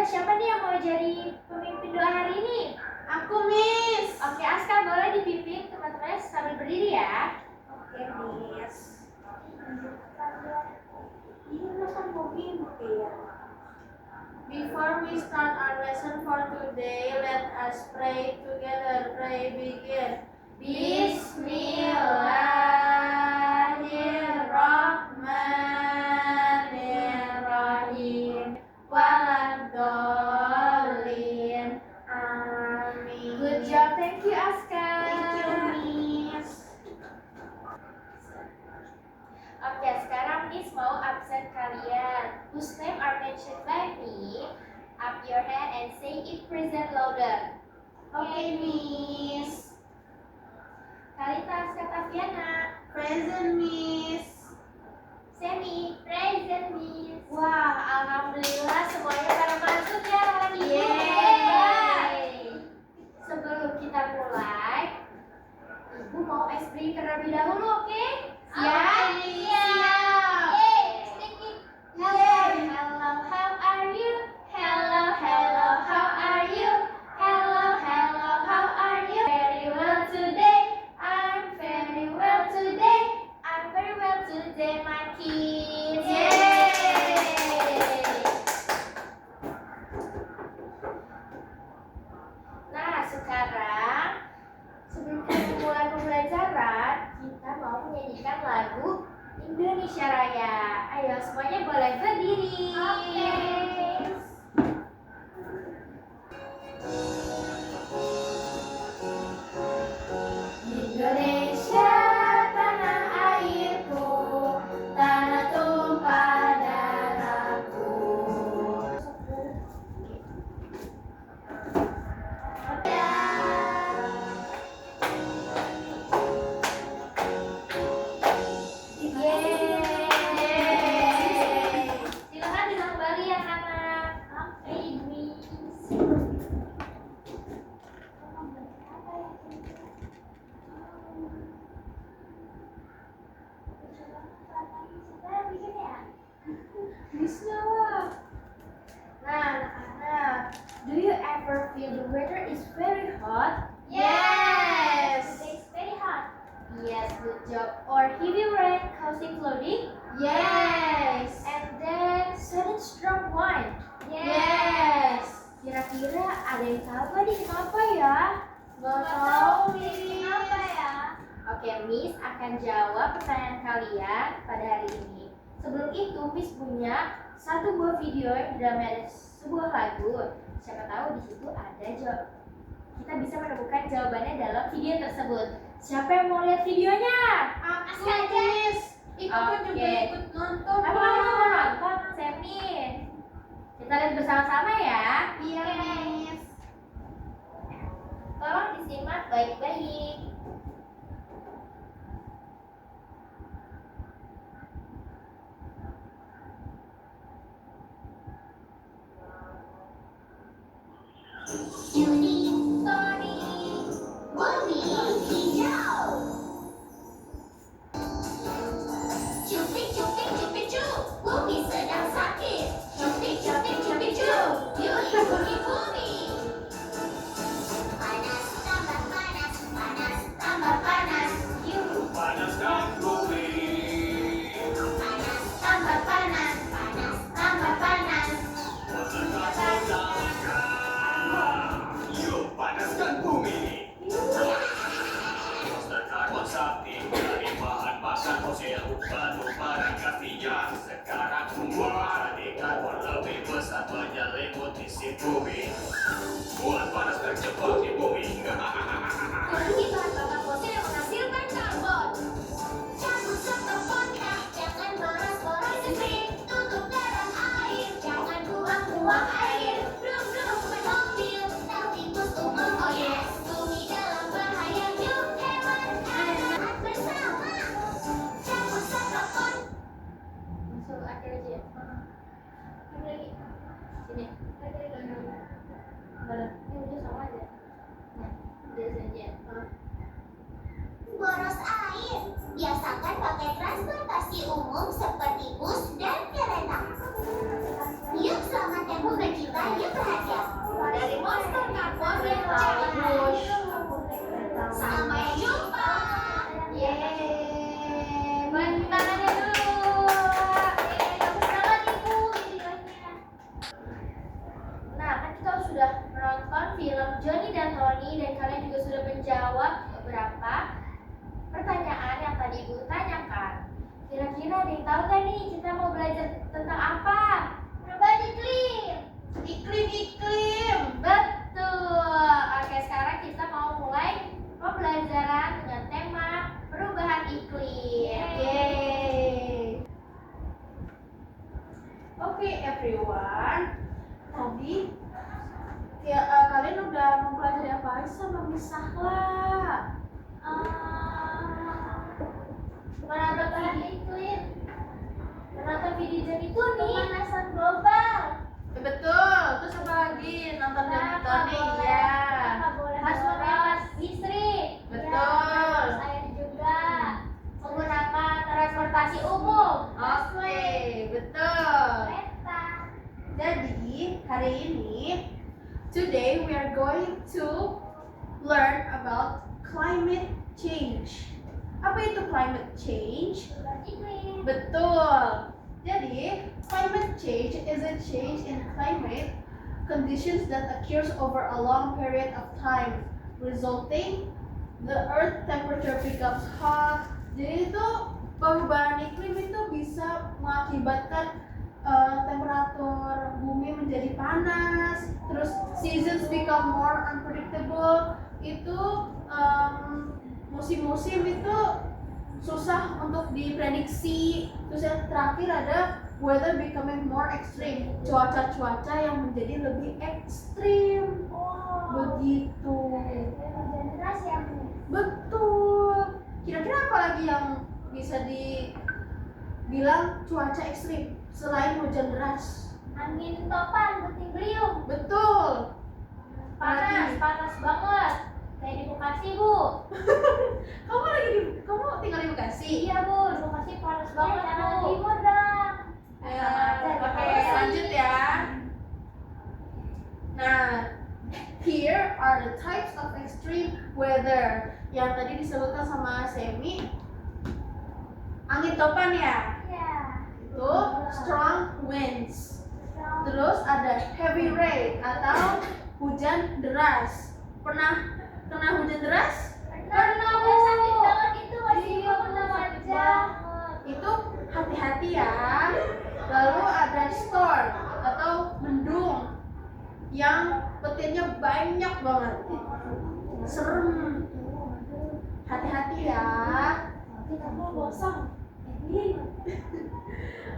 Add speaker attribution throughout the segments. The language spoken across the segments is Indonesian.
Speaker 1: Kira-kira siapa nih yang mau jadi pemimpin doa hari ini?
Speaker 2: Aku, Miss.
Speaker 1: Oke, Aska boleh dipimpin teman-teman sambil berdiri ya.
Speaker 2: Oke, Miss. Ini kan mau pimpin. Before we start our lesson for today, let us pray together. Pray begin. Bismillahirrahmanirrahim. Waladhdallin. Amin.
Speaker 1: Good job, thank you Aska.
Speaker 2: Thank you, Miss.
Speaker 1: Oke, sekarang Miss mau absen kalian. Whose name are mentioned by me? Up your hand and say it present louder.
Speaker 2: Okay, Miss.
Speaker 1: Kalita, Aska, Taviana.
Speaker 2: Present, Miss.
Speaker 1: Semi, present Miss.
Speaker 2: Wah,
Speaker 1: Alhamdulillah semuanya pada masuk ya hari ini.
Speaker 2: Yeay.
Speaker 1: Sebelum kita mulai, Ibu mau ice break terlebih dahulu, oke?
Speaker 2: Siap.
Speaker 1: Hello, how are you? Hello, how are you? Hello, how are you? Very well today. I'm very well today. I'm very well today, my kids. Nah, sekarang sebelum kita mulai pembelajaran, kita mau menyanyikan lagu Indonesia Raya. Ayo semuanya boleh berdiri. Indonesia tanah airku, tanah tumpah darahku. Silakan bilang kembali ya anak. Nah, anak-anak, do you ever feel the weather is very hot?
Speaker 2: Yes.
Speaker 1: It's very hot. Yes, good job. Or heavy rain causing flooding?
Speaker 2: Yes.
Speaker 1: And then sudden strong wind?
Speaker 2: Yes.
Speaker 1: Kira-kira ada yang tahu nggak nih kenapa ya?
Speaker 2: Nggak tahu, Miss.
Speaker 1: Kenapa ya? Oke, Miss akan jawab pertanyaan kalian pada hari ini. Sebelum itu, Miss punya satu buah video yang di dalamnya ada sebuah lagu. Siapa tahu di situ ada jawab. Kita bisa menemukan jawabannya dalam video tersebut. Siapa yang mau lihat videonya?
Speaker 2: Aku, Miss. Ikut juga ikut nonton.
Speaker 1: Apa kamu mau nonton, Semi? Kita lihat bersama-sama ya.
Speaker 2: Iya, Miss.
Speaker 1: Tolong disimak baik-baik.
Speaker 3: Juni, Tony, bumi hijau. Cupik, cupik, cupik, cup, bumi sedang sakit. Cupik, cupik, cupik, cup, yuk hiburi bumi. Panas tambah panas, panas tambah panas, yuk.
Speaker 4: Panaskan bumi.
Speaker 3: Panas tambah panas, panas tambah panas.
Speaker 4: Yuk panaskan bumi. Monsterkan sakti dari bahan bakar fosil, batu bara pastinya. Sekarang jadi karbon lebih besar menyelimuti si bumi. Buat panas tercepat di bumi.
Speaker 3: Kurangi bahan bakar fosil yang menghasilkan karbon. Cabut seteponnya, jangan boros-boros listrik. Tutup garam air, jangan buang-buang air. Belum main mobil, tahu tikus umum, oh yes. Bumi dalam bahaya, yuk hewan anak bersama. Cabut setepon.
Speaker 1: Masuk akhir aja ya. Lagi. Sini. Enggak ada. Ini udah sama aja. Nah, udah saja.
Speaker 3: Boros air, biasakan pakai transportasi umum seperti bus dan kereta. Yuk selamatkan bumi kita, yuk Sampai jumpa.
Speaker 1: Yeay, boleh tepuk tangannya dulu. Bagus banget ibu videonya. Nah, kan kita sudah menonton film Johnny dan Tony dan kalian juga sudah menjawab beberapa pertanyaan yang tadi ibu tanyakan. Kira-kira ada yang tahu kan nih kita mau belajar tentang apa?
Speaker 2: Perubahan iklim. Iklim.
Speaker 1: Betul. Oke, sekarang kita mau mulai pembelajaran dengan tema perubahan iklim.
Speaker 2: Yeay. Oke, everyone. Tadi ya, kalian udah mempelajari apa aja sama Miss Sahla?
Speaker 1: Menonton video iklim. Menonton video Johnny Tony.
Speaker 2: Pemanasan global. Betul. Terus apa lagi? Nonton Johnny Tony ya.
Speaker 1: Harus menghemat listrik.
Speaker 2: Betul.
Speaker 1: Terus air juga. Menggunakan transportasi umum.
Speaker 2: Oke, betul.
Speaker 1: Kereta.
Speaker 2: Jadi hari ini, today we are going to learn about climate change. Apa itu climate change?
Speaker 1: Perubahan iklim.
Speaker 2: Betul. Jadi, climate change is a change in climate conditions that occurs over a long period of time, resulting the earth temperature becomes hot. Jadi itu perubahan iklim itu bisa mengakibatkan temperatur bumi menjadi panas, terus seasons become more unpredictable. Itu musim-musim itu susah untuk diprediksi. Terus yang terakhir ada weather becoming more extreme, cuaca-cuaca yang menjadi lebih ekstrim. Begitu.
Speaker 1: Hujan deras ya, Bu?
Speaker 2: Betul. Kira-kira apa lagi yang bisa dibilang cuaca ekstrim selain hujan deras?
Speaker 1: Angin topan, puting beliung.
Speaker 2: Betul.
Speaker 1: Panas banget. Kayak di Bekasi, Bu.
Speaker 2: Kamu tinggal di Bekasi?
Speaker 1: Iya, Bu. Di Bekasi panas banget,
Speaker 2: Jawa
Speaker 1: Bu.
Speaker 2: Timur
Speaker 1: dong.
Speaker 2: Ya, oke, lanjut ya. Nah, here are the types of extreme weather yang tadi disebutkan sama Semi. Angin topan ya,
Speaker 1: Iya.
Speaker 2: itu strong winds. Terus ada heavy rain atau hujan deras. Pernah kena hujan deras?
Speaker 1: Pernah, Bu. Sakit banget itu masih
Speaker 2: Iya,
Speaker 1: pernah
Speaker 2: sakit
Speaker 1: aja.
Speaker 2: Itu hati-hati ya. Lalu ada storm atau mendung yang petirnya banyak banget. Serem. Hati-hati ya.
Speaker 1: Nanti kamu gosong.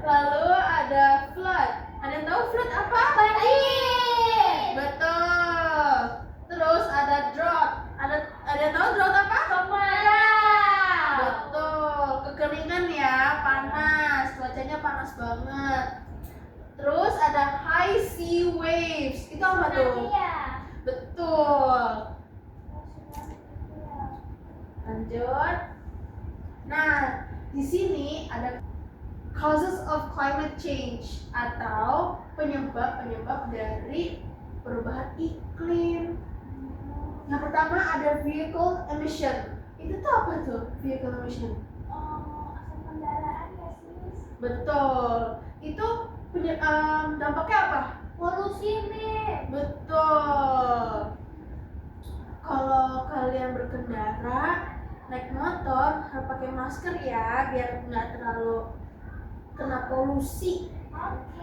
Speaker 2: Lalu ada flood. Ada yang tahu flood apa?
Speaker 1: Banjir.
Speaker 2: Betul. Terus ada drought. Ada yang tahu drought apa?
Speaker 1: Kemarau.
Speaker 2: Betul. Kekeringan ya, panas. Cuacanya panas banget. Terus ada high sea waves. Itu apa tuh?
Speaker 1: Iya.
Speaker 2: Betul. Lanjut. Nah, di sini ada causes of climate change atau penyebab-penyebab dari perubahan iklim. Yang pertama ada vehicle emission. Itu tuh apa tuh vehicle emission?
Speaker 1: Asap kendaraan ya, sis.
Speaker 2: Betul. Itu dampaknya apa?
Speaker 1: Polusi, nih.
Speaker 2: Betul. Kalau kalian berkendara naik motor harus pakai masker ya biar nggak terlalu kena polusi.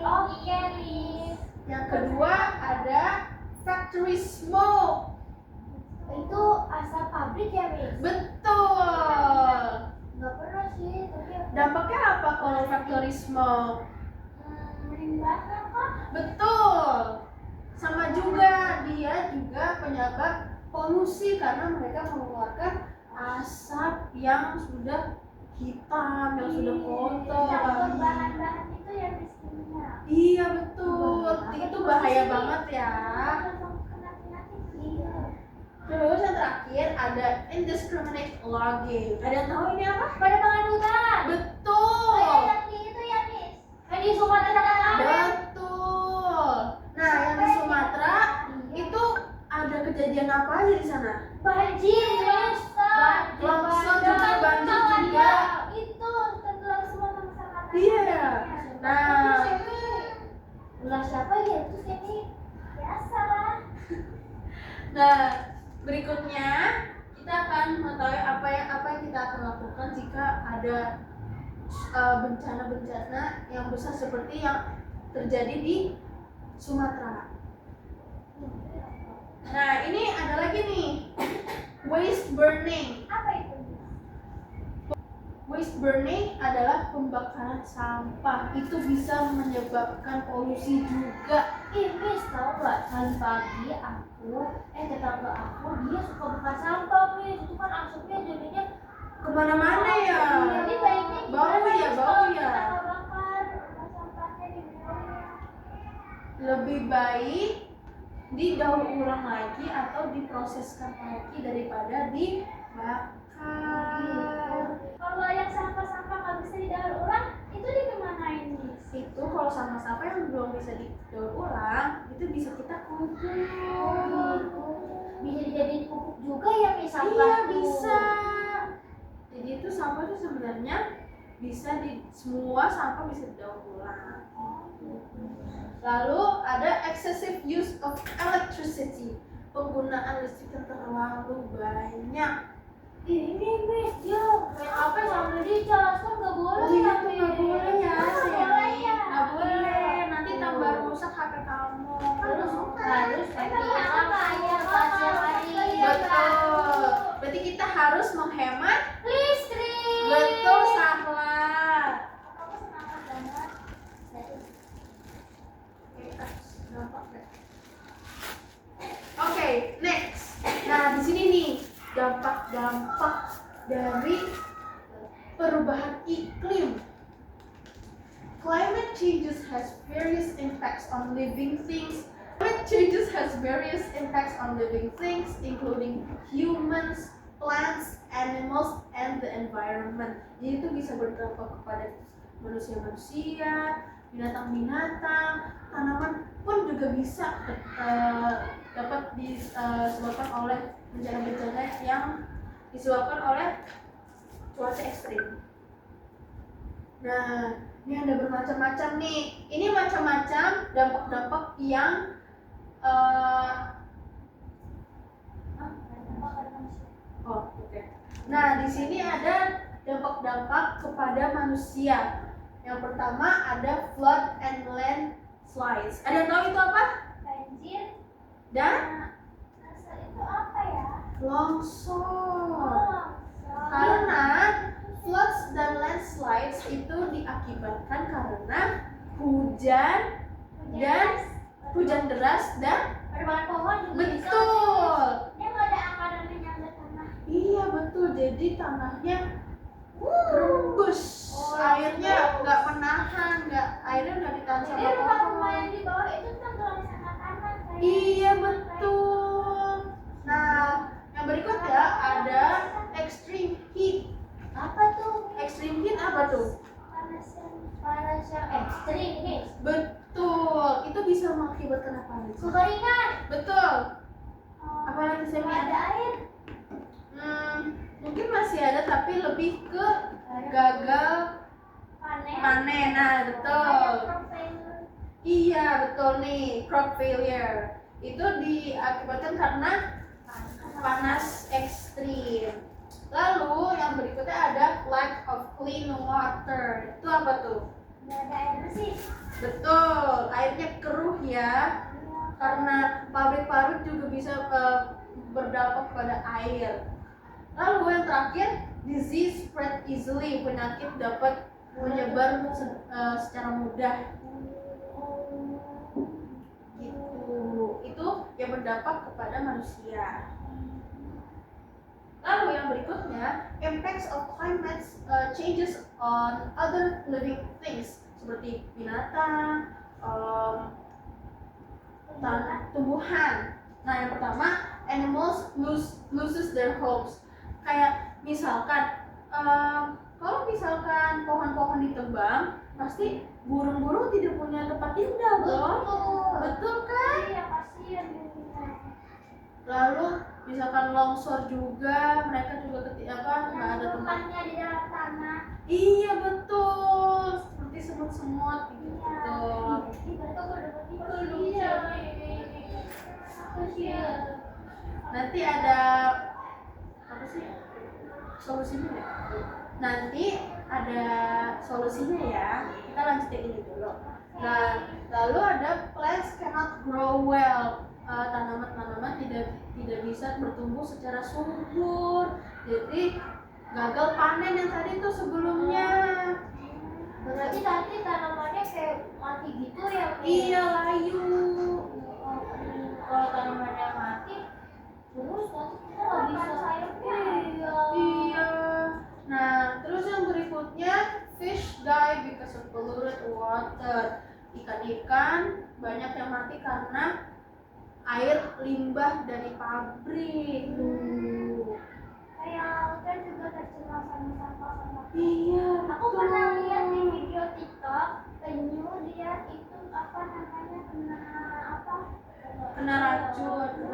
Speaker 1: Oke, Miss.
Speaker 2: Yang kedua ada factory smoke.
Speaker 1: Itu asap pabrik ya, Miss?
Speaker 2: Betul.
Speaker 1: Nggak pernah sih, tapi
Speaker 2: Dampaknya apa kalau factory smoke?
Speaker 1: limbah kah?
Speaker 2: Betul. Sama juga dia juga penyebab polusi karena mereka mengeluarkan asap yang sudah hitam, yang sudah kotor.
Speaker 1: Campur bahan-bahan itu yang disininya.
Speaker 2: Iya betul. Itu bahaya banget ya.
Speaker 1: Iya.
Speaker 2: Terus yang terakhir ada indiscriminate logging. Ada yang tahu ini apa?
Speaker 1: Penebangan hutan.
Speaker 2: Betul.
Speaker 1: Yang di itu ya, Miss? Yang di Sumatera Utara.
Speaker 2: Betul. Nah, yang di Sumatera itu ada kejadian apa aja di sana?
Speaker 1: Banjir, Miss.
Speaker 2: Nah,
Speaker 1: Ulah siapa ya itu Semi?
Speaker 3: Biasa lah.
Speaker 2: nah berikutnya kita akan mengetahui apa yang kita akan lakukan jika ada bencana-bencana yang besar seperti yang terjadi di Sumatera. Nah, ini ada lagi nih, waste burning.
Speaker 3: Apa itu?
Speaker 2: Waste burning adalah pembakaran sampah. Itu bisa menyebabkan polusi juga.
Speaker 1: Ih Miss, tau gak? Tadi pagi tetangga aku dia suka bakar sampah Miss. Itu kan asapnya jadinya
Speaker 2: Kemana-mana ya.
Speaker 1: Jadi baiknya
Speaker 2: Bau ya, bau ya.
Speaker 1: kita nggak bakar sampahnya di bawah.
Speaker 2: Lebih baik didaur ulang lagi atau diproseskan lagi daripada dibakar.
Speaker 3: Kalau yang sampah-sampah nggak bisa didaur ulang, itu dikemanain Miss?
Speaker 2: Itu kalau sampah-sampah yang belum bisa didaur ulang itu bisa kita kumpul.
Speaker 1: Bisa dijadiin pupuk juga ya Miss sampah
Speaker 2: Iya
Speaker 1: tuh.
Speaker 2: bisa. Jadi itu sampah itu sebenarnya bisa semua sampah bisa didaur ulang. Lalu ada excessive use of electricity, penggunaan listrik yang terlalu banyak.
Speaker 1: Ini Miss, dia main HP sambil dicas kan nggak boleh
Speaker 2: Oh iya
Speaker 1: ya
Speaker 2: tuh
Speaker 1: Miss.
Speaker 2: nggak boleh ya,
Speaker 3: Nggak boleh ya.
Speaker 2: nggak boleh. Nanti tambah rusak HP kamu.
Speaker 1: Terus nanti
Speaker 3: Emang
Speaker 1: kita
Speaker 3: apa ya?
Speaker 1: pasir lagi.
Speaker 2: Betul. Berarti kita harus menghemat.
Speaker 1: Listrik.
Speaker 2: Betul, salah.
Speaker 3: Kamu semangat banget.
Speaker 2: Oke, next. Nah, di sini nih dampak-dampak dari perubahan iklim. Climate changes has various impacts on living things. Climate changes has various impacts on living things, including humans, plants, animals, and the environment. Jadi itu bisa berdampak kepada manusia-manusia, binatang-binatang, tanaman pun juga bisa dapat disebabkan oleh bencana-bencana yang disebabkan oleh cuaca ekstrim. Nah, ini ada bermacam-macam nih. Ini macam-macam dampak-dampak yang oke. Nah, di sini ada dampak-dampak kepada manusia. Yang pertama ada flood and landslides. Ada yang tahu itu apa?
Speaker 3: Banjir.
Speaker 2: Dan
Speaker 3: Asal itu apa ya?
Speaker 2: longsor. Karena floods dan landslides itu diakibatkan karena hujan deras dan
Speaker 1: Perbankan pohon juga bisa.
Speaker 2: betul.
Speaker 3: Dia nggak ada akaran menyangga tanah.
Speaker 2: Iya betul. Jadi tanahnya rembus.
Speaker 1: Oh,
Speaker 2: Airnya nggak menahan, airnya nggak ditahan
Speaker 3: Jadi
Speaker 2: sama
Speaker 3: rumah-rumah yang
Speaker 2: pohon.
Speaker 3: di bawah itu tenggelam sama tanah kayak.
Speaker 2: Iya betul. Nah, yang berikutnya ada extreme heat.
Speaker 1: Apa tuh?
Speaker 2: Extreme heat apa tuh?
Speaker 1: Panas yang ekstrim nih.
Speaker 2: Betul. Itu bisa mengakibatkan apa lagi?
Speaker 1: Kekeringan.
Speaker 2: Betul. Apalagi
Speaker 3: Nggak
Speaker 2: Semi?
Speaker 3: ada air.
Speaker 2: Mungkin masih ada tapi lebih ke gagal
Speaker 3: Panen.
Speaker 2: panen. Nah, betul.
Speaker 3: Ada crop failure.
Speaker 2: Iya, betul nih, crop failure. Itu diakibatkan karena panas ekstrim. Lalu yang berikutnya ada lack of clean water. Itu apa tuh?
Speaker 3: Nggak ada air bersih.
Speaker 2: Betul, airnya keruh ya. Karena pabrik-pabrik juga bisa berdampak pada air. Lalu yang terakhir, disease spread easily. Penyakit dapat menyebar secara mudah. Gitu. Itu yang berdampak kepada manusia. Lalu yang berikutnya, impacts of climate changes on other living things seperti binatang, tumbuhan. Nah, yang pertama, animals loses their homes. Kayak misalkan, kalau misalkan pohon-pohon ditebang, pasti burung-burung tidak punya tempat tinggal, dong. Betul kan?
Speaker 3: Iya, kasihan jadinya.
Speaker 2: Lalu misalkan longsor juga, mereka juga nggak ada tempat.
Speaker 3: Rumahnya di dalam tanah.
Speaker 2: Iya betul, seperti semut-semut gitu.
Speaker 1: Iya.
Speaker 2: Nanti ada apa sih solusinya ya? Nanti ada solusinya ya. Kita lanjutin ini dulu. Nah, lalu ada plants cannot grow well. Tanaman-tanaman tidak bisa bertumbuh secara subur. Jadi gagal panen yang tadi tuh sebelumnya.
Speaker 1: Berarti nanti tanamannya kayak mati gitu ya?
Speaker 2: Iya, layu.
Speaker 1: Kalau tanamannya mati, terus nanti kita nggak bisa sayurnya.
Speaker 2: Iya. Nah, terus yang berikutnya fish die because of polluted water. Ikan-ikan banyak yang mati karena air limbah dari pabrik.
Speaker 1: Kayak kan juga tercemar sama sampah-sampah.
Speaker 2: Iya.
Speaker 1: Aku pernah lihat di video TikTok, penyu dia itu apa namanya
Speaker 2: Kena racun gitu.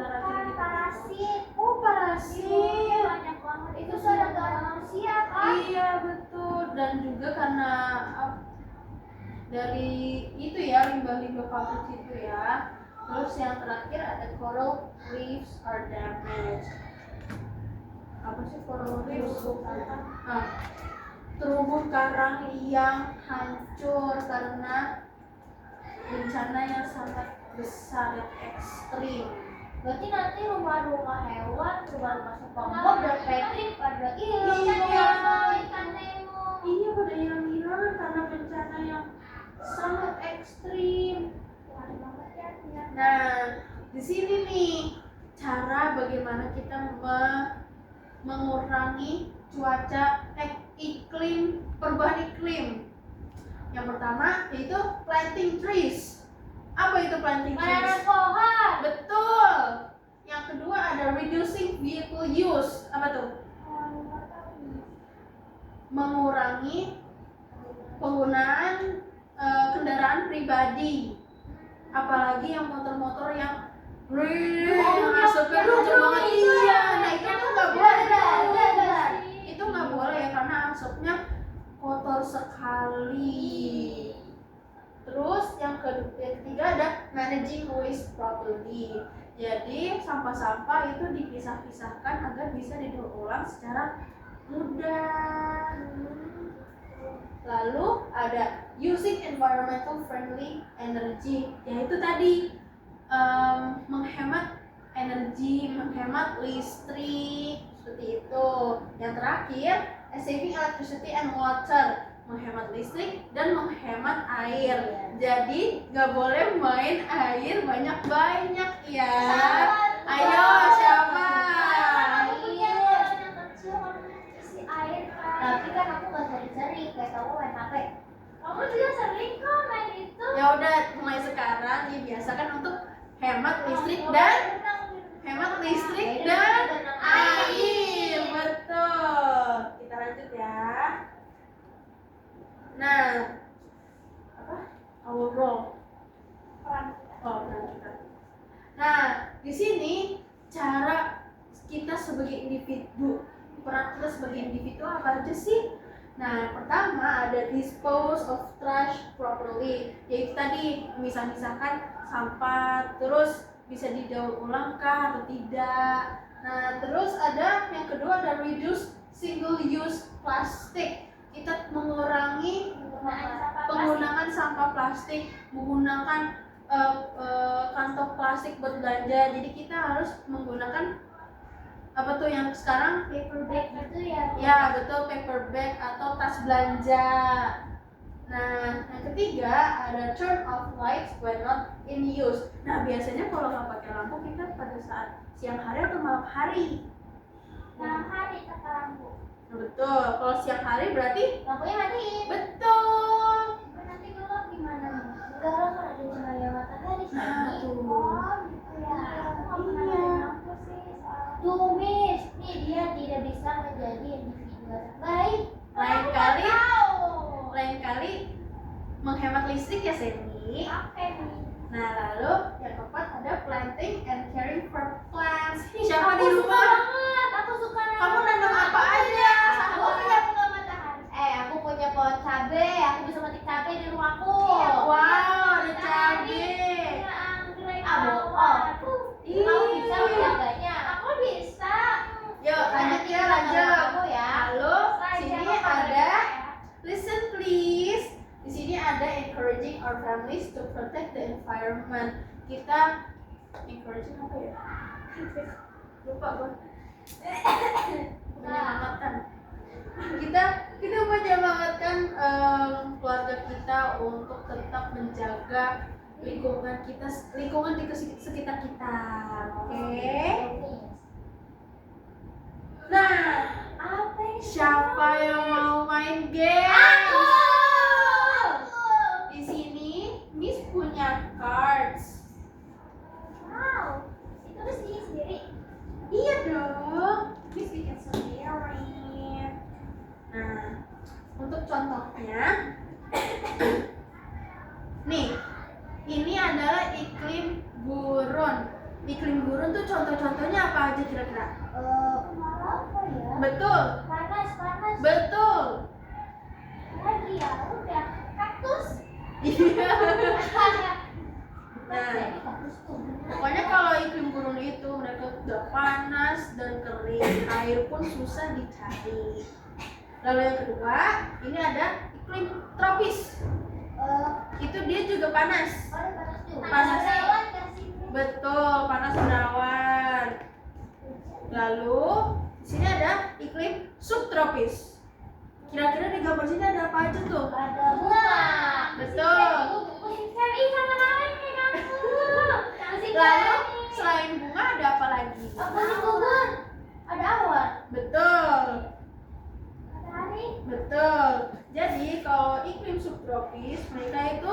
Speaker 1: parasit.
Speaker 2: Oh, parasit.
Speaker 1: Banyak banget. Itu gara-gara manusia kan?
Speaker 2: Iya, betul. Dan juga karena dari itu ya limbah-limbah pabrik itu ya. Terus yang terakhir ada coral reefs are damaged. Apa sih coral reefs? Terumbu karang yang hancur karena bencana yang sangat besar dan ekstrim.
Speaker 1: Berarti nanti rumah-rumah hewan, rumah-rumah SpongeBob dan Patrick pada hilang.
Speaker 2: Iya.
Speaker 1: Ikan Nemo.
Speaker 2: Iya, pada hilang-hilangan karena bencana yang sangat ekstrim. Nah, di sini nih cara bagaimana kita mengurangi perubahan iklim. Yang pertama yaitu planting trees. Apa itu planting trees?
Speaker 1: Menanam pohon.
Speaker 2: Betul. Yang kedua ada reducing vehicle use. Apa tuh? Mengurangi penggunaan kendaraan pribadi. Apalagi yang motor-motor yang asapnya kenceng banget. Iya, nah itu tuh nggak boleh. Itu nggak boleh ya karena asapnya kotor sekali. Terus yang ketiga ada managing waste properly. Jadi sampah-sampah itu dipisah-pisahkan agar bisa didaur ulang secara mudah. Lalu ada using environmental friendly energy, yaitu tadi menghemat energi, menghemat listrik, seperti itu. Yang terakhir, saving electricity and water, menghemat listrik dan menghemat air. Jadi nggak boleh main air banyak-banyak ya. Ayo siapa?
Speaker 1: Tapi kan aku nggak sering-sering kayak kamu main HP. Kamu juga sering kok main itu.
Speaker 2: Ya udah, mulai sekarang dibiasakan untuk hemat listrik dan air. Betul. Kita lanjut ya. Nah, apa? Our role. Peran kita. Nah, di sini cara kita sebagai individu. Peran kita sebagai individu apa aja sih? Nah, yang pertama ada dispose of trash properly, yaitu tadi misah-misahkan sampah, terus bisa didaur ulang kah atau tidak. Nah, terus ada yang kedua ada reduce single use plastic. Kita mengurangi penggunaan sampah plastik, menggunakan kantong plastik buat belanja. Jadi kita harus menggunakan apa tuh yang sekarang
Speaker 1: Paper bag gitu ya?
Speaker 2: ya betul, paper bag atau tas belanja. Nah, yang ketiga ada turn off lights when not in use. Nah, biasanya kalau nggak pakai lampu kita pada saat siang hari atau malam hari.
Speaker 1: Malam hari kata lampu.
Speaker 2: Nah, betul. Kalau siang hari berarti
Speaker 1: Lampunya matiin.
Speaker 2: betul.
Speaker 1: Nanti gelap gimana nih? Enggak lah, kan ada cahaya matahari.
Speaker 2: Nah, tuh.
Speaker 1: Oh, gitu ya. Aku nggak pernah
Speaker 2: Iya.
Speaker 1: main lampu sih. Tuh, Miss. Nih dia tidak bisa menjadi individu yang baik.
Speaker 2: Lain kali menghemat listrik ya, Seni.
Speaker 1: Oke, nih.
Speaker 2: Nah, lalu yang keempat ada planting and caring for plants. Ini siapa di
Speaker 1: Aku suka
Speaker 2: rumah?
Speaker 1: banget. Aku suka
Speaker 2: Kamu nanam apa aja?
Speaker 1: Aku punya bunga matahari. Aku punya pohon cabe, aku bisa metik cabe di rumahku.
Speaker 2: Iya, wow, ada cabe.
Speaker 1: Ada anggrek,
Speaker 2: Ah,
Speaker 1: bawang.
Speaker 2: Ih.
Speaker 1: Kamu bisa menjaganya? Aku bisa.
Speaker 2: Yuk, lanjut ya, lanjut.
Speaker 1: Kamu ya.
Speaker 2: Halo,
Speaker 1: Saja
Speaker 2: sini
Speaker 1: kamu
Speaker 2: ada
Speaker 1: ya.
Speaker 2: listen please. Di sini ada encouraging our families to protect the environment. Kita encouraging apa ya? Lupa gue. Menyemangatkan. Kita menyemangatkan keluarga kita untuk tetap menjaga lingkungan di sekitar kita. Oke. Nah,
Speaker 1: Apa ini?
Speaker 2: siapa yang mau main game?
Speaker 1: Aku.
Speaker 2: Di sini Miss punya cards.
Speaker 1: Wow. Itu harus bikin sendiri.
Speaker 2: Iya dong, Miss bikin sendiri. Nah, untuk contohnya, nih, ini adalah iklim gurun. Iklim gurun tuh contoh-contohnya apa aja kira-kira?
Speaker 1: Apa ya?
Speaker 2: Betul,
Speaker 1: Panas.
Speaker 2: betul.
Speaker 1: Lagi ya, udah. Kaktus.
Speaker 2: Iya.
Speaker 1: Nah,
Speaker 2: Nah, pokoknya kalau iklim gurun itu mereka udah panas dan kering, air pun susah dicari. Lalu yang kedua, ini ada iklim tropis. Itu dia juga panas. Panas. Betul, panas berawan. Lalu di sini ada iklim subtropis. Kira-kira di gambar sini ada apa aja tuh?
Speaker 1: Ada bunga.
Speaker 2: Betul.
Speaker 1: Musim seri sama namanya kamu. Musim
Speaker 2: Lalu
Speaker 1: seri.
Speaker 2: selain bunga ada apa lagi?
Speaker 1: Musim gugur. Ada awan.
Speaker 2: Betul.
Speaker 1: Matahari.
Speaker 2: Betul. Jadi kalau iklim subtropis mereka itu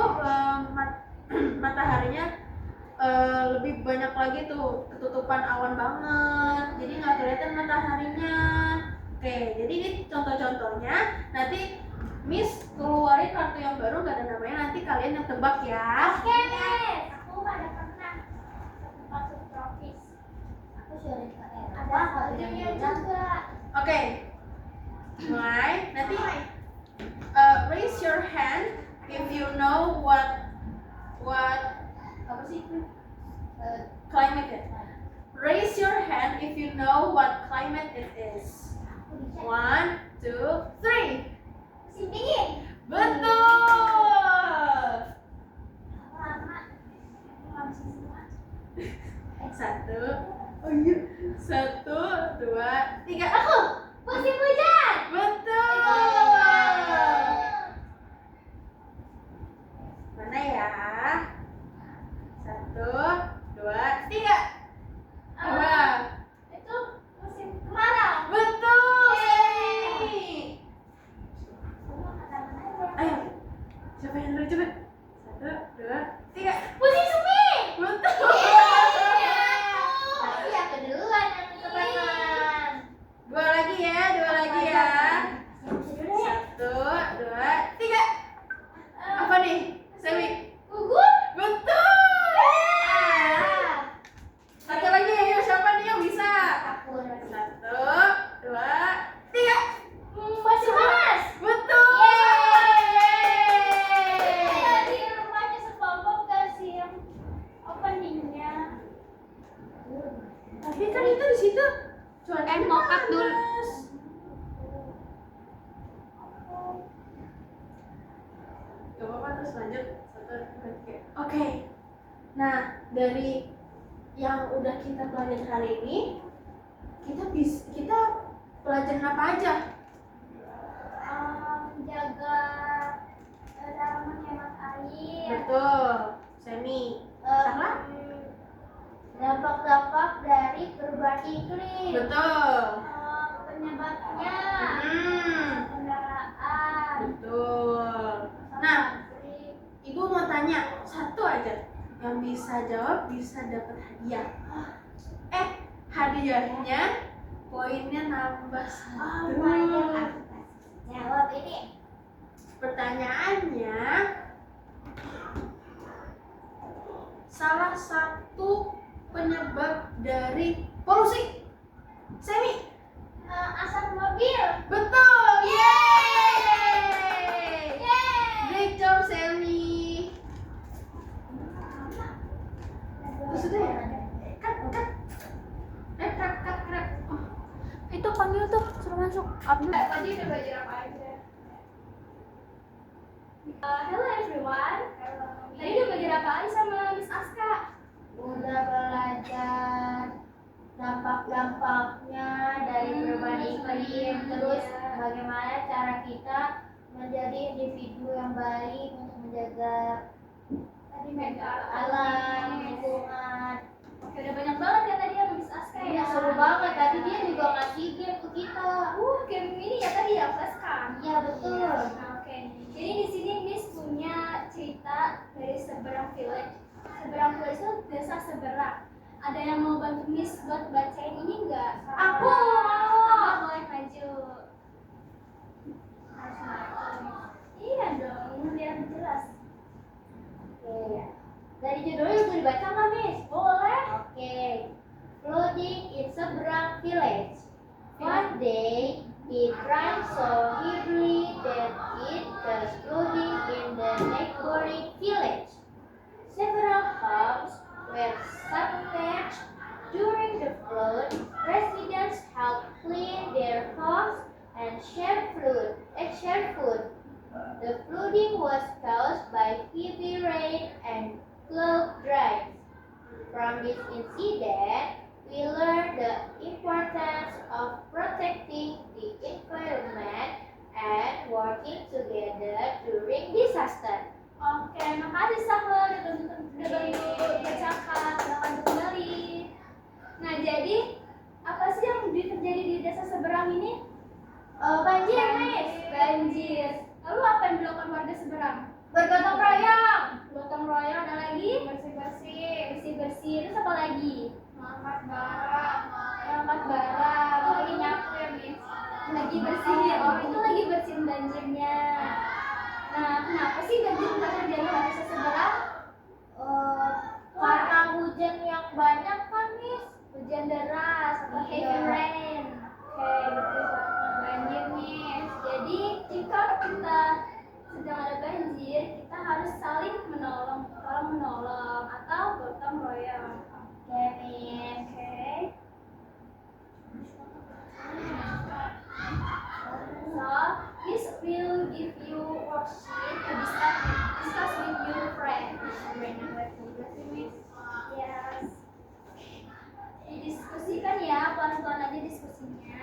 Speaker 2: mataharinya lebih banyak lagi tuh, ketutupan awan banget. Jadi nggak kelihatan mataharinya. Oke, jadi ini contoh-contohnya. Nanti Miss keluarin kartu yang baru nggak ada namanya. Nanti kalian yang tebak ya.
Speaker 1: Oke, Miss. Aku ada pernah masuk tropis. Aku sudah ada saljunya juga.
Speaker 2: Oke. Mulai. Nanti raise your hand if you know what apa sih itu? Climate it. Raise your hand if you know what climate it is. 1, 2, 3.
Speaker 1: Musim dingin.
Speaker 2: Betul.
Speaker 1: Lama. Lama semua.
Speaker 2: 1. Oh iya. 1, 2, 3.
Speaker 1: Aku musim hujan.
Speaker 2: Betul. Mana ya? 1, 2, 3. Apa?
Speaker 1: Itu musim kemarau.
Speaker 2: Betul.
Speaker 1: Yeay.
Speaker 2: Semi.
Speaker 1: Semua kata mana aja.
Speaker 2: Ayo. Siapa yang dulu cepet? 1, 2, 3.
Speaker 1: Musim semi.
Speaker 2: Betul.
Speaker 1: Tapi aku duluan yang kecepatan.
Speaker 2: Dua lagi ya. 1, 2, 3. Apa nih? Semi.
Speaker 1: Gugur.
Speaker 2: Betul.
Speaker 1: Ah.
Speaker 2: Satu lagi ayo, siapa nih yang bisa?
Speaker 1: Aku udah.
Speaker 2: 1, 2, 3.
Speaker 1: Musim panas.
Speaker 2: Betul.
Speaker 1: Saya di rumahnya SpongeBob kasih openingnya.
Speaker 2: Tapi kan itu di situ.
Speaker 1: Kan mock-up dulu.
Speaker 2: Gak apa-apa, terus lanjut. 1, 2, 3. Oke. Nah, dari yang udah kita pelajari hari ini, kita pelajarin apa aja?
Speaker 1: Jaga dalam menghemat air.
Speaker 2: Betul. Semi. Salah?
Speaker 1: Dampak-dampak dari perubahan iklim.
Speaker 2: Betul.
Speaker 1: Penyebabnya kendaraan.
Speaker 2: Betul. Nah, Ibu mau tanya satu aja, yang bisa jawab bisa dapat hadiah. Hadiahnya poinnya nambah
Speaker 1: Oh,
Speaker 2: 1.
Speaker 1: banyak. Jawab ini.
Speaker 2: Pertanyaannya, salah satu penyebab dari polusi. Semi.
Speaker 1: Asap mobil.
Speaker 2: Betul. Yeay.
Speaker 1: menjaga alam, lingkungan.
Speaker 3: Oke, udah banyak banget ya tadi yang Miss Aska ya.
Speaker 1: Iya, seru banget. Tadi dia juga ngasih game ke kita.
Speaker 3: Game ini ya tadi ya Flash kan?
Speaker 1: Iya, betul.
Speaker 3: Nah, oke. Jadi di sini Miss punya cerita dari Seberang Village. Seberang Village itu desa Seberang. Ada yang mau bantu Miss buat bacain ini enggak?
Speaker 1: Aku mau.
Speaker 3: Sama boleh maju. Harus maju. Iya dong, biar jelas.
Speaker 1: Oke. Dari judulnya itu dibaca nggak, Miss?
Speaker 3: Boleh.
Speaker 1: Oke. Flooding in Seberang Village. One day, it rained so heavily that it caused flooding in the neighboring village. Several homes were submerged during the flood. Residents helped clean their homes and share food. The flooding was caused by heavy rain and flood drives. From this incident, we learned the importance of protecting the environment and working together during disaster.
Speaker 3: Oke, makasih Sahur udah bantu bacakan, silakan kembali. Nah, jadi apa sih yang terjadi di desa Seberang ini?
Speaker 1: Banjir, Miss.
Speaker 3: Banjir. Lalu apa yang dilakukan warga Seberang?
Speaker 1: Bergotong royong.
Speaker 3: Gotong royong, ada lagi?
Speaker 2: Bersih-bersih,
Speaker 3: Bersih-bersih, terus apa lagi?
Speaker 2: mengangkat barang.
Speaker 3: Angkat barang.
Speaker 2: Itu lagi nyapu ya, Miss.
Speaker 3: Lagi bersihin, oh itu lagi bersihin banjirnya. Nah, kenapa sih banjir bisa terjadi di desa Seberang?
Speaker 1: Karena hujan yang banyak kan, Miss?
Speaker 3: Hujan deras atau heavy
Speaker 1: Iya.
Speaker 3: rain. Oke, betul banget.
Speaker 2: Banjir, Miss.
Speaker 3: Jadi jika kita sedang ada banjir, kita harus saling menolong, tolong menolong atau gotong royong.
Speaker 1: Oke, Miss.
Speaker 3: Oke. So, this will give you worksheet to discuss with your friend. Yes. Didiskusikan ya, pelan-pelan aja diskusinya.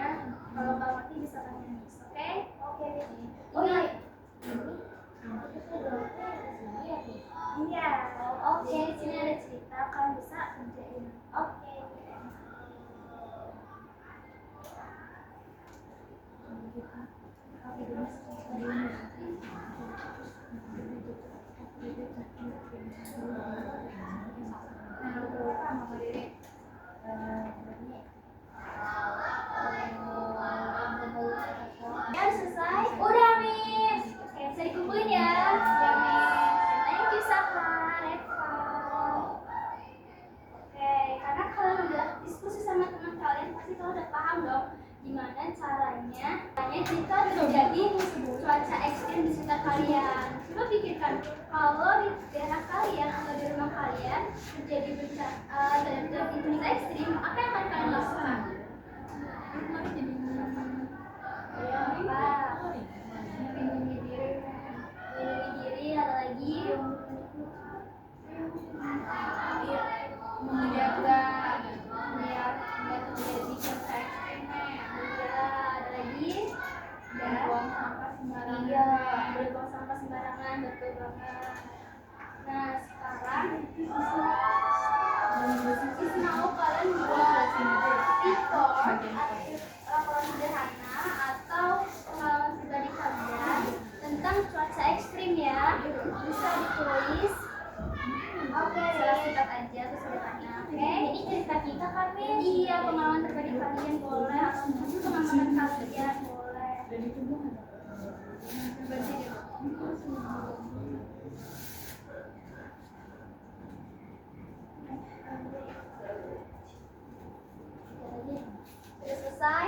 Speaker 3: Kalau nggak ngerti bisa tanya Miss, oke?
Speaker 1: Oke, Miss.
Speaker 3: Ingat.
Speaker 1: Iya.
Speaker 3: Iya.
Speaker 1: Oke.
Speaker 3: Di sini ada cerita, kalian bisa kerjain.
Speaker 1: Oke.
Speaker 3: Ya, selesai?
Speaker 1: Udah, Miss.
Speaker 3: Oke, bisa dikumpulin ya.
Speaker 1: Ya, Miss.
Speaker 3: Thank you, Saka, Reva. Oke, karena kalian udah diskusi sama teman kalian, pasti kalian udah paham dong gimana caranya jika terjadi cuaca ekstrim di sekitar kalian. Coba pikirkan, kalau di daerah kalian atau di rumah kalian terjadi cuaca ekstrim, apa yang akan kalian lakukan? Apa? Melindungi diri, ada lagi
Speaker 2: Menjaga biar nggak terjadi cuaca ekstrim, Miss.
Speaker 3: ya, ada lagi
Speaker 2: Buang sampah sembarangan.
Speaker 3: iya, berbuang sampah sembarangan, betul banget. Nah, sekarang mau kalian buat report laporan sederhana atau pengalaman pribadi kalian tentang cuaca ekstrim ya. Bisa ditulis. Oke, salah singkat aja terus ditanya. Oke,
Speaker 1: Ini cerita kita kan, Miss?
Speaker 3: iya, pengalaman pribadi kalian boleh atau mungkin pengalaman kalian boleh. Bersih dulu. Sudah selesai?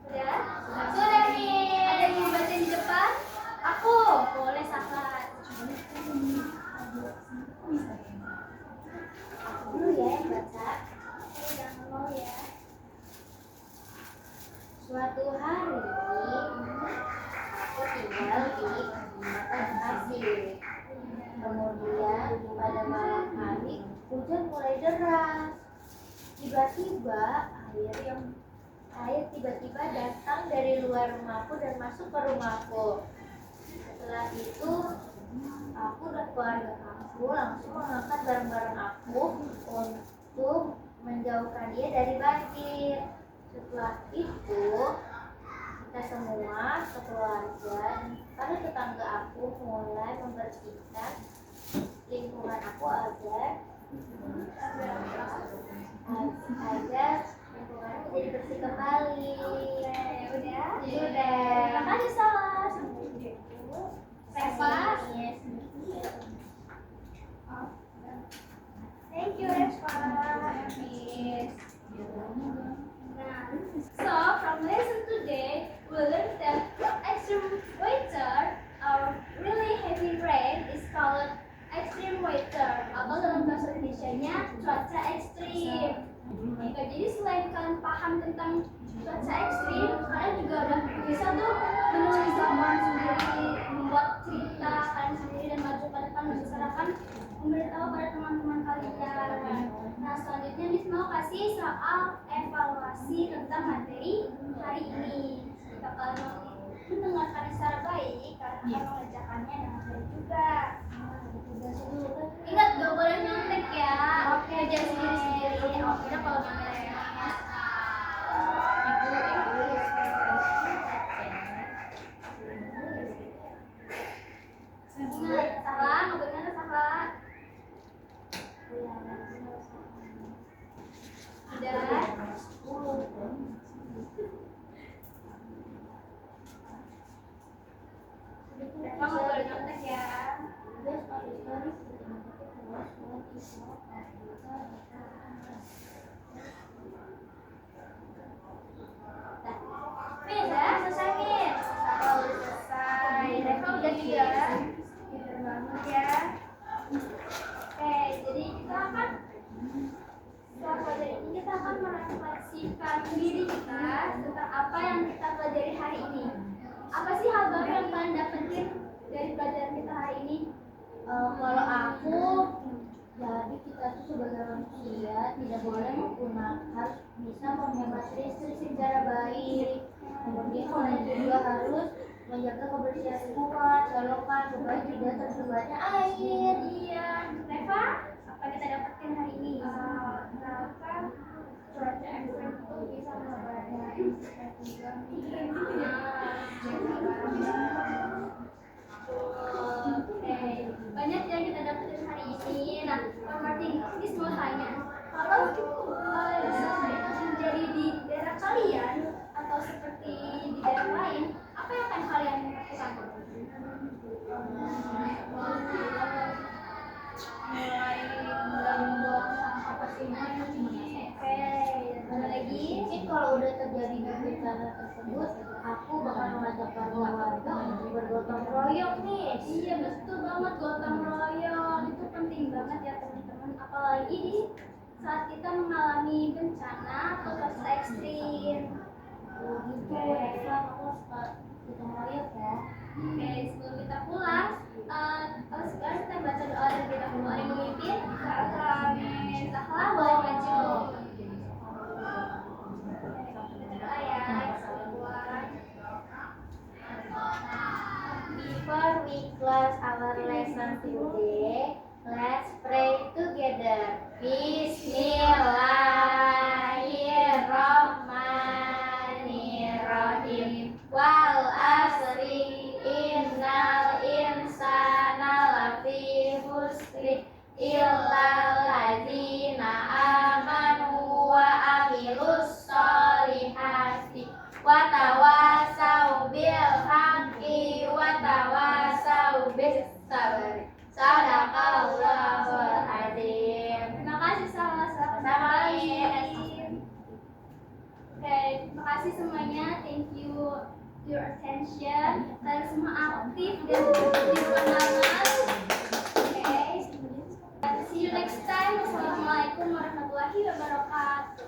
Speaker 3: Sudah?
Speaker 1: Sudah, Miss.
Speaker 3: Ada yang mau baca di depan?
Speaker 1: Aku.
Speaker 3: Boleh, Sakat.
Speaker 1: Aku dulu ya yang baca.
Speaker 3: Jangan mau ya.
Speaker 1: Suatu hari, aku tinggal di kecamatan Asih. Kemudian pada malam hari hujan mulai deras. Tiba-tiba air tiba-tiba datang dari luar rumahku dan masuk ke rumahku. Setelah itu aku dan keluarga aku langsung mengangkat barang-barang aku untuk menjauhkan dia dari banjir. Setelah itu kita semua sekeluarga pada tetangga aku mulai membersihkan lingkungan aku agar lingkungan aku jadi bersih kembali. Sudah. Terima kasih Salah. Reva. Thank you Reva. So from lesson today, we learned that extreme weather or really heavy rain is called extreme weather, atau dalam bahasa Indonesianya cuaca ekstrim. Oke, jadi selain kalian paham tentang cuaca ekstrim, kalian juga udah bisa tuh menulis gambar sendiri, membuat cerita kalian sendiri dan maju ke depan membicarakan, memberitahu pada teman-teman kalian. Nah selanjutnya Miss mau kasih soal evaluasi tentang materi hari ini. Jika kalian mendengarkan secara baik, kalian akan mengerjakannya dengan baik juga. Ingat gak boleh nyontek ya. Oke, jangan sendiri-sendiri. Oke, kalau nyontek. Ingat, salah, ngobrolnya salah. Udah. Reva nggak boleh nyontek ya. Udah selesai nih. Udah selesai. Reva udah juga. Pinter banget ya. Oke, jadi kita akan setelah pelajaran ini kita akan merefleksikan diri kita tentang apa yang kita pelajari hari ini. Apa sih hal baru yang kalian dapetin dari pelajaran kita hari ini? Kalau aku, jadi kita tuh sebagai manusia tidak boleh harus bisa menghemat listrik secara baik. Kemudian kalian juga harus menjaga kebersihan lingkungan, selokan supaya tidak tersebarnya air. Iya, Reva, apa kita dapetin hari ini? Kenapa cuaca ekstrim itu bisa membahayakan juga? Banyak yang kita dapetin hari ini. Nah, Pak Martin, ini semua tanya, kalau misalnya itu terjadi di daerah kalian atau seperti di daerah lain, apa yang akan kalian lakukan? Mulai membuang sampah plastiknya. Oke, ada lagi? Mungkin kalau udah terjadi bencana tersebut, aku bakal mengajak warga untuk bergotong royong nih. Iya betul banget, gotong royong itu penting banget ya teman-teman. Apalagi di saat kita mengalami bencana atau cuaca ekstrim. Gitu ya, aku suka gotong royong ya. Oke, sebelum kita pulang, sekarang kita baca doa dan kita mulai memimpin. Amin. Zahra boleh maju. Before we close our lesson today, let's pray together. Bismillahirrahmanirrahim. Wal asri innal insana lafi khusri illal ladzina amanu wa amilus solihati wa tawasau bil haqqi wa tawasau bis sabri. Sadaqallahul azim. Terima kasih sama-sama. Oke, terima kasih semuanya. Thank you your attention. Kalian semua aktif dan produktif banget. Oke. See you next time. Wassalamualaikum warahmatullahi wabarakatuh.